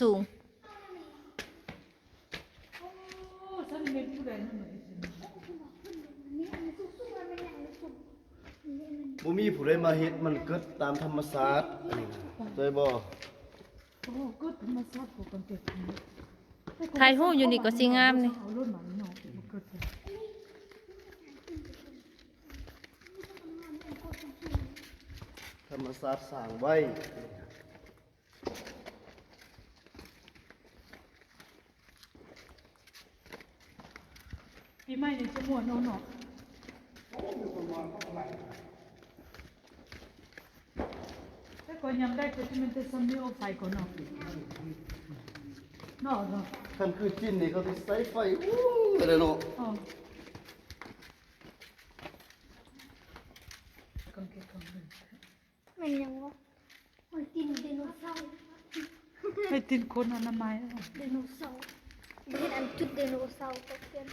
สูงบ่มีผู้ใดมาเฮ็ดมันเกิดตามธรรมชาติอันนี้นะเคยบ่ ถ่ายรูปอยู่นี่ก็สิงามนี่ ธรรมชาติสร้างไว้ ปีใหม่นี่จะม่วนเอาเนาะแต่ก่อนยำได้ก็จะมันจะซ้ำนี่เอาไฟก่อนเนาะเนาะเนาะ คันคือจิ้นนี่เขาสิใส่ไฟอู้เลยเนาะ อ๋อก่อนเก็บก่อนเลย มันยังวะมันกินไดโนเสาร์ ให้ตินคนอนามัยเอา ไดโนเสาร์เห็นอันจุดไดโนเสาร์ก็เกิน